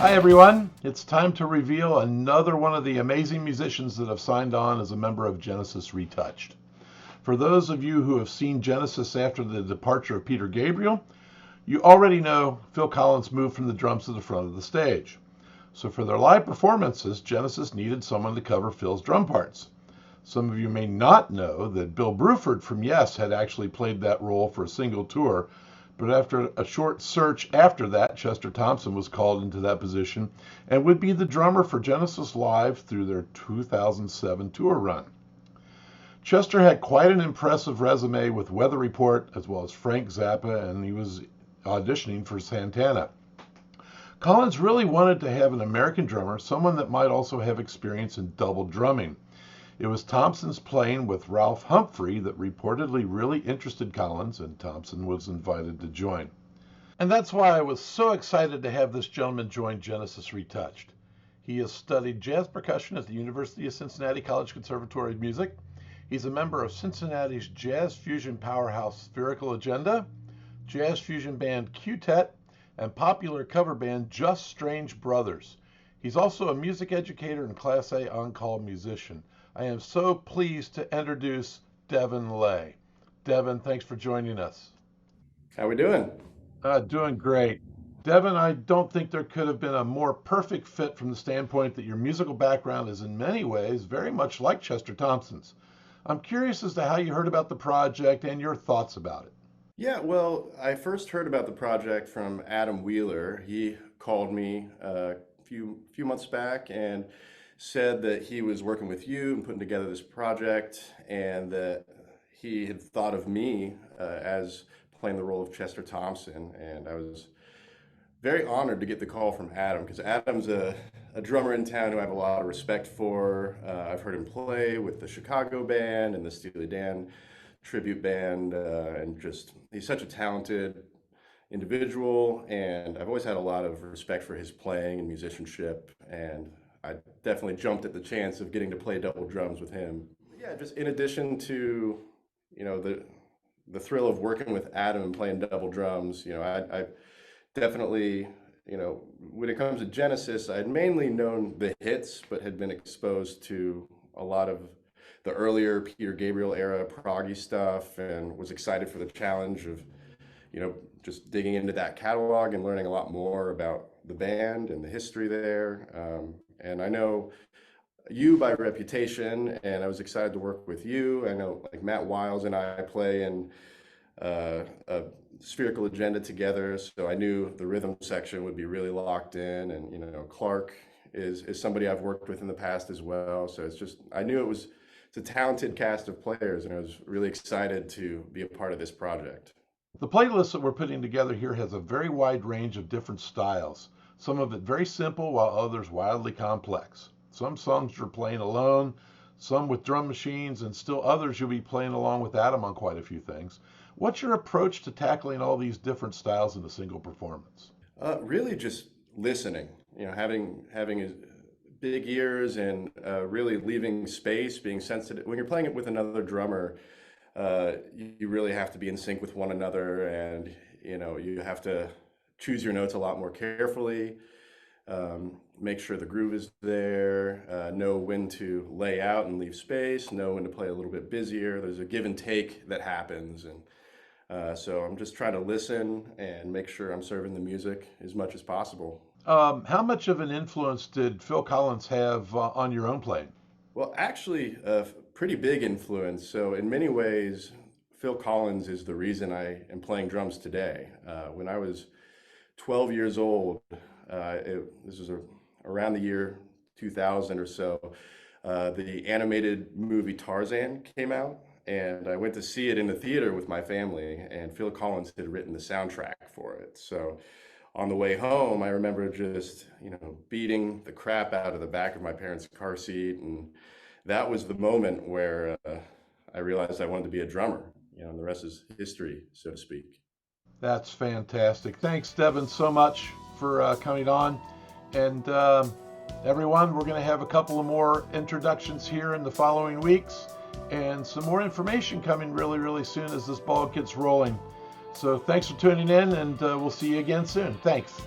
Hi everyone, it's time to reveal another one of the amazing musicians that have signed on as a member of Genesis ReTouched. For those of you who have seen Genesis after the departure of Peter Gabriel, you already know Phil Collins moved from the drums to the front of the stage. So for their live performances, Genesis needed someone to cover Phil's drum parts. Some of you may not know that Bill Bruford from Yes had actually played that role for a single tour, but after a short search after that, Chester Thompson was called into that position and would be the drummer for Genesis Live through their 2007 tour run. Chester had quite an impressive resume with Weather Report as well as Frank Zappa, and he was auditioning for Santana. Collins really wanted to have an American drummer, someone that might also have experience in double drumming. It was Thompson's playing with Ralph Humphrey that reportedly really interested Collins, and Thompson was invited to join. And that's why I was so excited to have this gentleman join Genesis ReTouched. He has studied jazz percussion at the University of Cincinnati College Conservatory of Music. He's a member of Cincinnati's jazz fusion powerhouse Spherical Agenda, jazz fusion band Q-Tet, and popular cover band Just Strange Brothers. He's also a music educator and Class A on-call musician. I am so pleased to introduce Devon Leigh. Devon, thanks for joining us. How we doing? Doing great. Devon, I don't think there could have been a more perfect fit from the standpoint that your musical background is in many ways very much like Chester Thompson's. I'm curious as to how you heard about the project and your thoughts about it. Yeah, well, I first heard about the project from Adam Wheeler. He called me a few months back and said that he was working with you and putting together this project, and that he had thought of me as playing the role of Chester Thompson. And I was very honored to get the call from Adam, because Adam's a drummer in town who I have a lot of respect for. I've heard him play with the Chicago band and the Steely Dan tribute band, and just he's such a talented individual, and I've always had a lot of respect for his playing and musicianship, and I definitely jumped at the chance of getting to play double drums with him. Yeah, just in addition to, the thrill of working with Adam and playing double drums, I definitely, when it comes to Genesis, I'd mainly known the hits, but had been exposed to a lot of the earlier Peter Gabriel era proggy stuff, and was excited for the challenge of, just digging into that catalog and learning a lot more about the band and the history there. And I know you by reputation, and I was excited to work with you. I know like Matt Wiles and I play in a Spherical Agenda together, so I knew the rhythm section would be really locked in. And Clark is somebody I've worked with in the past as well. So I knew it's a talented cast of players, and I was really excited to be a part of this project. The playlist that we're putting together here has a very wide range of different styles. Some of it very simple, while others wildly complex. Some songs you're playing alone, some with drum machines, and still others you'll be playing along with Adam on quite a few things. What's your approach to tackling all these different styles in a single performance? Really just listening, having big ears, and really leaving space, being sensitive. When you're playing it with another drummer, you really have to be in sync with one another, and you have to choose your notes a lot more carefully, make sure the groove is there, know when to lay out and leave space, know when to play a little bit busier. There's a give and take that happens, and so I'm just trying to listen and make sure I'm serving the music as much as possible. How much of an influence did Phil Collins have on your own playing? Well, actually, a pretty big influence. So in many ways, Phil Collins is the reason I am playing drums today. When I was 12 years old, this was around the year 2000 or so, the animated movie Tarzan came out, and I went to see it in the theater with my family, and Phil Collins had written the soundtrack for it. So on the way home, I remember just, beating the crap out of the back of my parents' car seat, and that was the moment where I realized I wanted to be a drummer, and the rest is history, so to speak. That's fantastic. Thanks, Devon, so much for coming on. And everyone, we're going to have a couple of more introductions here in the following weeks, and some more information coming really, really soon as this ball gets rolling. So thanks for tuning in, and we'll see you again soon. Thanks.